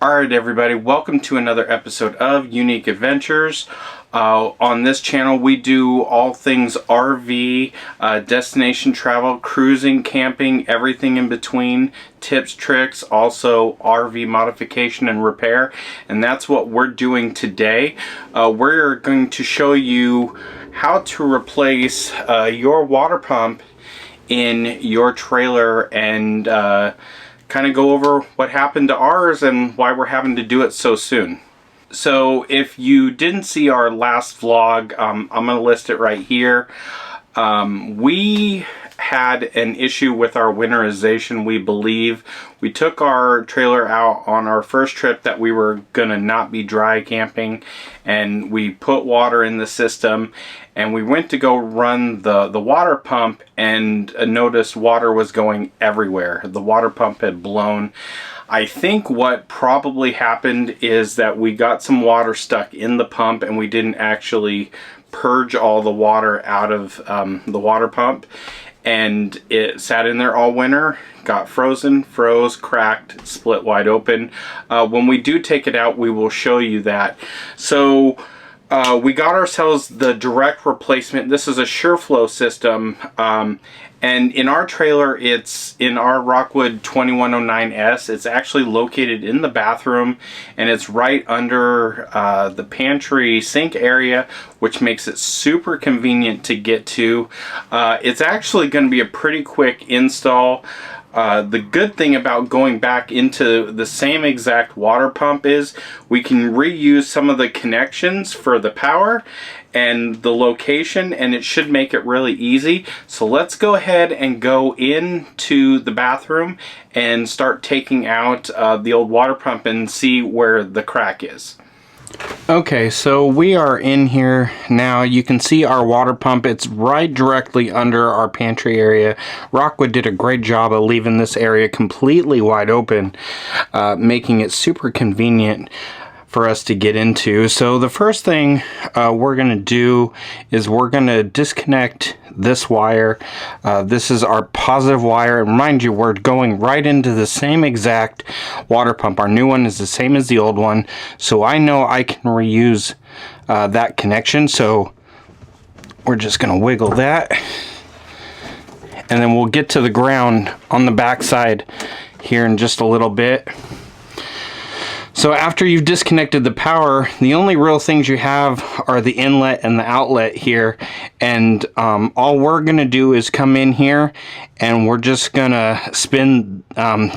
Alright everybody, welcome to another episode of Unique Adventurez. On this channel we do all things RV, destination travel, cruising, camping, everything in between, tips, tricks, also RV modification and repair, and that's what we're doing today. We're going to show you how to replace your water pump in your trailer and kind of go over what happened to ours and why we're having to do it so soon. So if you didn't see our last vlog, I'm going to list it right here. We had an issue with our winterization, we believe. We took our trailer out on our first trip that we were gonna not be dry camping, and we put water in the system, and we went to go run the water pump and noticed water was going everywhere. The water pump had blown. I think what probably happened is that we got some water stuck in the pump and we didn't actually purge all the water out of the water pump, and it sat in there all winter, got frozen, froze, cracked, split wide open. When we do take it out, we will show you that. So we got ourselves the direct replacement. This is a Shurflo system, and in our trailer, it's in our Rockwood 2109S. It's actually located in the bathroom, and it's right under the pantry sink area, which makes it super convenient to get to. It's actually going to be a pretty quick install. The good thing about going back into the same exact water pump is we can reuse some of the connections for the power and the location, and it should make it really easy. So let's go ahead and go into the bathroom and start taking out the old water pump and see where the crack is. Okay, so we are in here now. You can see our water pump. It's right directly under our pantry area. Rockwood did a great job of leaving this area completely wide open, making it super convenient for us to get into. So the first thing we're going to do is we're going to disconnect this wire. This is our positive wire, and mind you, we're going right into the same exact water pump. Our new one is the same as the old one, so I know I can reuse that connection. So we're just going to wiggle that, and then we'll get to the ground on the back side here in just a little bit. So after you've disconnected the power, the only real things you have are the inlet and the outlet here, and all we're gonna do is come in here and we're just gonna spin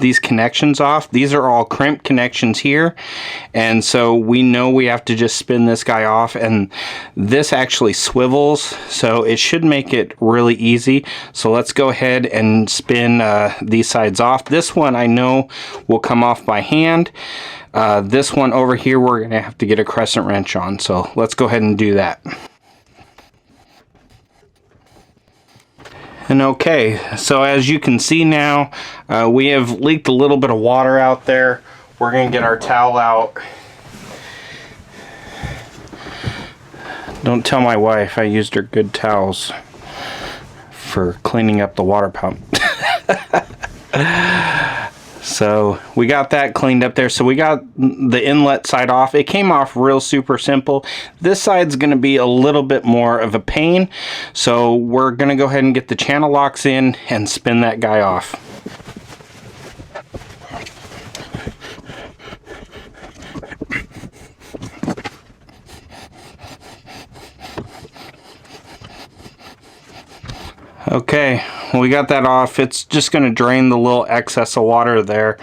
these connections off. These are all crimp connections here, and so we know we have to just spin this guy off, and this actually swivels, so it should make it really easy. So let's go ahead and spin these sides off. This one I know will come off by hand. This one over here we're going to have to get a crescent wrench on, so let's go ahead and do that. And okay, so as you can see now, we have leaked a little bit of water out there. We're going to get our towel out. Don't tell my wife I used her good towels for cleaning up the water pump. So we got that cleaned up there. So we got the inlet side off. It came off real super simple. This side's going to be a little bit more of a pain. So we're going to go ahead and get the channel locks in and spin that guy off. Okay, well, we got that off. It's just going to drain the little excess of water there.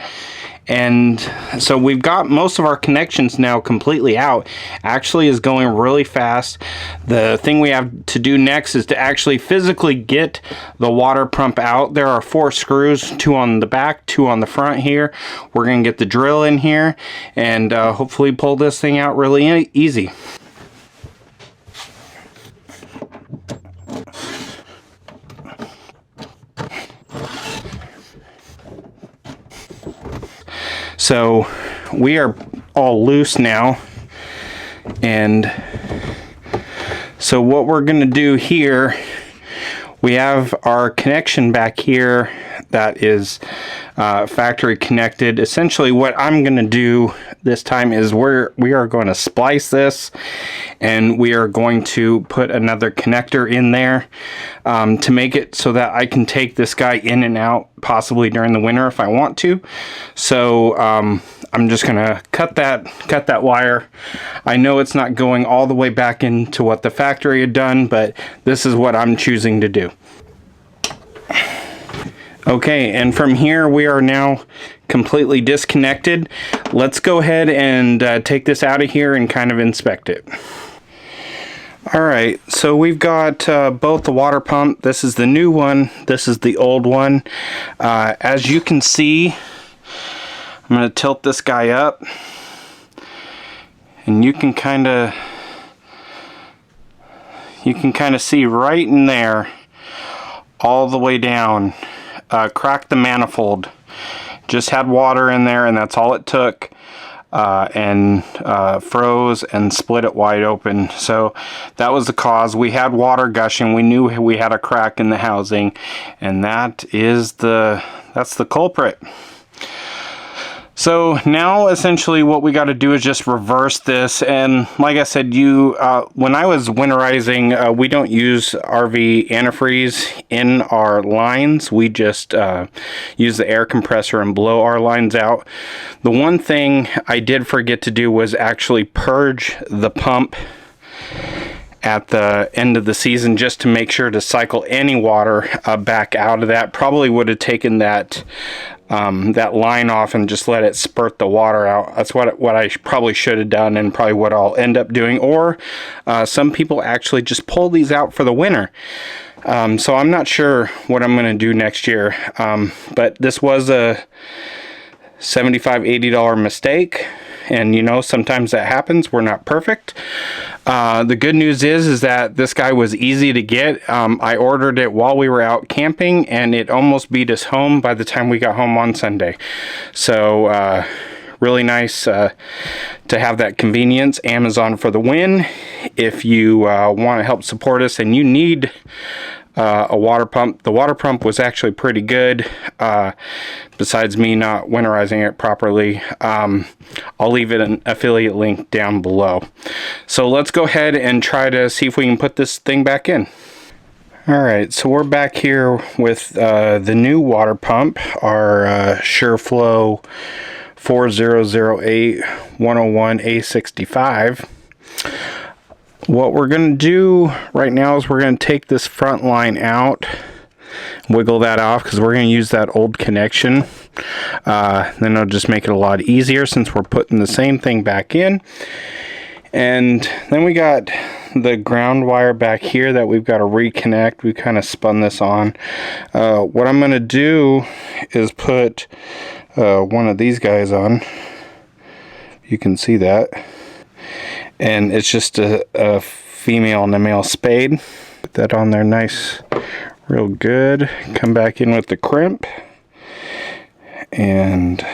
And so we've got most of our connections now completely out. Actually is going really fast. The thing we have to do next is to actually physically get the water pump out. There are 4 screws, 2 on the back, 2 on the front here. We're going to get the drill in here and hopefully pull this thing out really easy. So we are all loose now, and so what we're going to do here, we have our connection back here that is factory connected. Essentially what I'm going to do this time is we are going to splice this, and we are going to put another connector in there to make it so that I can take this guy in and out possibly during the winter if I want to. So I'm just gonna cut that wire. I know it's not going all the way back into what the factory had done, but this is what I'm choosing to do. Okay, and from here we are now completely disconnected. Let's go ahead and take this out of here and kind of inspect it. Alright, so we've got both the water pump. This is the new one, this is the old one. As you can see, I'm going to tilt this guy up, and you can kind of see right in there all the way down. Cracked the manifold. Just had water in there, and that's all it took. And froze and split it wide open. So that was the cause. We had water gushing. We knew we had a crack in the housing, and that's the culprit. So now essentially what we got to do is just reverse this. And like I said, when I was winterizing, we don't use RV antifreeze in our lines. We just use the air compressor and blow our lines out. The one thing I did forget to do was actually purge the pump at the end of the season, just to make sure to cycle any water back out of that. Probably would have taken that line off and just let it spurt the water out. That's what I probably should have done, and probably what I'll end up doing. Or some people actually just pull these out for the winter. So I'm not sure what I'm going to do next year. But this was a $75–80 mistake, and you know, sometimes that happens. We're not perfect. The good news is that this guy was easy to get. I ordered it while we were out camping, and it almost beat us home by the time we got home on Sunday. So really nice to have that convenience. Amazon for the win. If you want to help support us and you need a water pump, the water pump was actually pretty good, besides me not winterizing it properly. I'll leave it an affiliate link down below. So let's go ahead and try to see if we can put this thing back in. Alright, so we're back here with the new water pump, our Shurflow 4008 101A65. What we're going to do right now is we're going to take this front line out, wiggle that off, because we're going to use that old connection. Then it'll just make it a lot easier since we're putting the same thing back in. And then we got the ground wire back here that we've got to reconnect. We kind of spun this on. What I'm going to do is put one of these guys on. You can see that. And it's just a female and a male spade. Put that on there nice, real good. Come back in with the crimp. And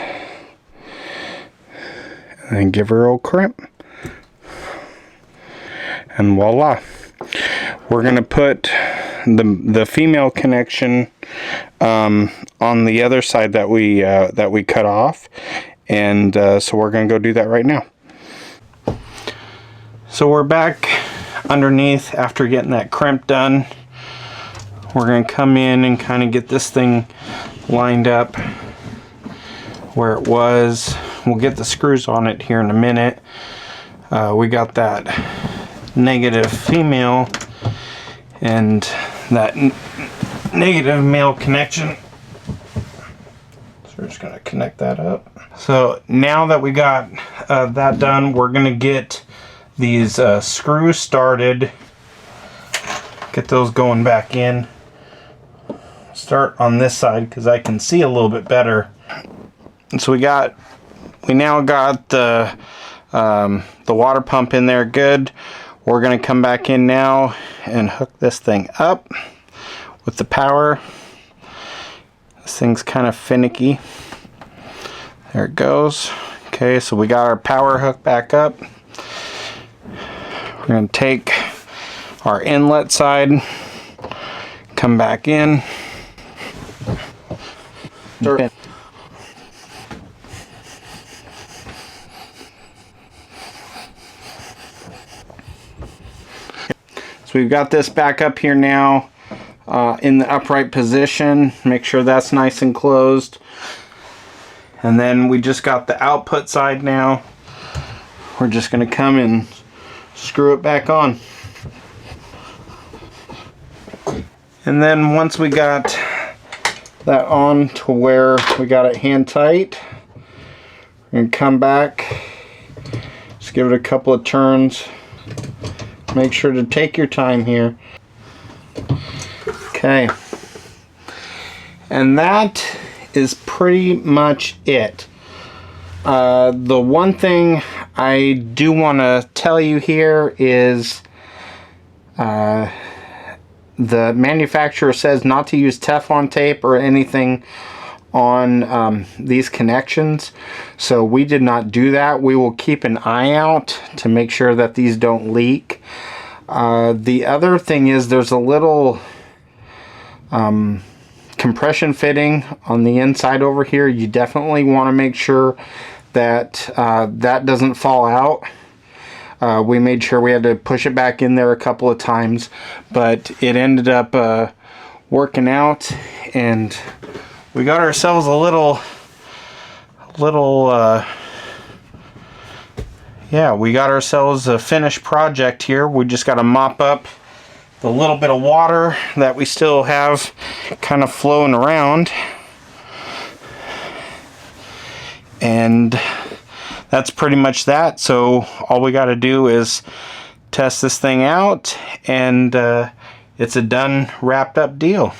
then give her a little crimp. And voila. We're going to put the female connection on the other side that we cut off. And so we're going to go do that right now. So we're back underneath after getting that crimp done. We're going to come in and kind of get this thing lined up where it was. We'll get the screws on it here in a minute. We got that negative female and that negative male connection. So we're just going to connect that up. So now that we got that done, we're going to get these screws started, get those going back in. Start on this side because I can see a little bit better. And so we now got the water pump in there good. We're going to come back in now and hook this thing up with the power. This thing's kind of finicky. There it goes. Okay, so we got our power hooked back up. We're going to take our inlet side, come back in, So we've got this back up here now in the upright position. Make sure that's nice and closed. And then we just got the output side now. We're just going to come and screw it back on. And then once we got that on to where we got it hand tight, and come back, just give it a couple of turns. Make sure to take your time here. Okay, and that is pretty much it. The one thing I do want to tell you here is the manufacturer says not to use Teflon tape or anything on these connections, so we did not do that. We will keep an eye out to make sure that these don't leak. The other thing is there's a little compression fitting on the inside over here. You definitely want to make sure that that doesn't fall out. We made sure we had to push it back in there a couple of times, but it ended up working out, and we got ourselves a little yeah, we got ourselves a finished project here. We just got to mop up the little bit of water that we still have kind of flowing around, and that's pretty much that. So all we got to do is test this thing out, and it's a done, wrapped up deal.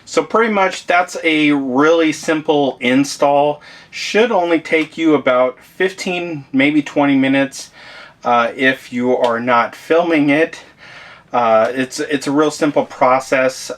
So pretty much that's a really simple install. Should only take you about 15, maybe 20 minutes if you are not filming it. It's a real simple process.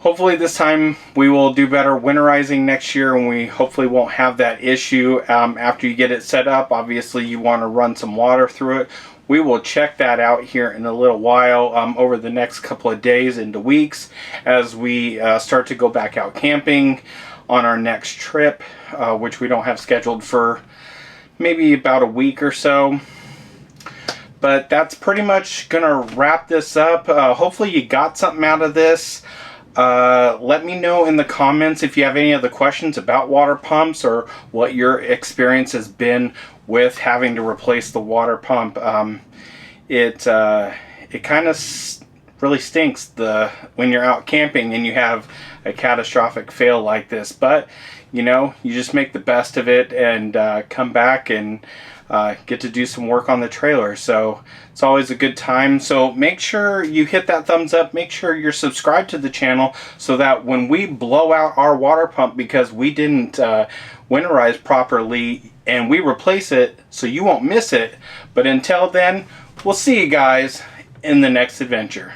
Hopefully this time we will do better winterizing next year, and we hopefully won't have that issue. After you get it set up, obviously you want to run some water through it. We will check that out here in a little while, over the next couple of days into weeks, as we start to go back out camping on our next trip, which we don't have scheduled for maybe about a week or so. But that's pretty much gonna wrap this up. Hopefully you got something out of this. Let me know in the comments if you have any other questions about water pumps, or what your experience has been with having to replace the water pump. It kind of really stinks when you're out camping and you have a catastrophic fail like this, but you know, you just make the best of it and come back and get to do some work on the trailer. So it's always a good time. So make sure you hit that thumbs up. Make sure you're subscribed to the channel, so that when we blow out our water pump because we didn't winterize properly, and we replace it, so you won't miss it. But until then, we'll see you guys in the next adventure.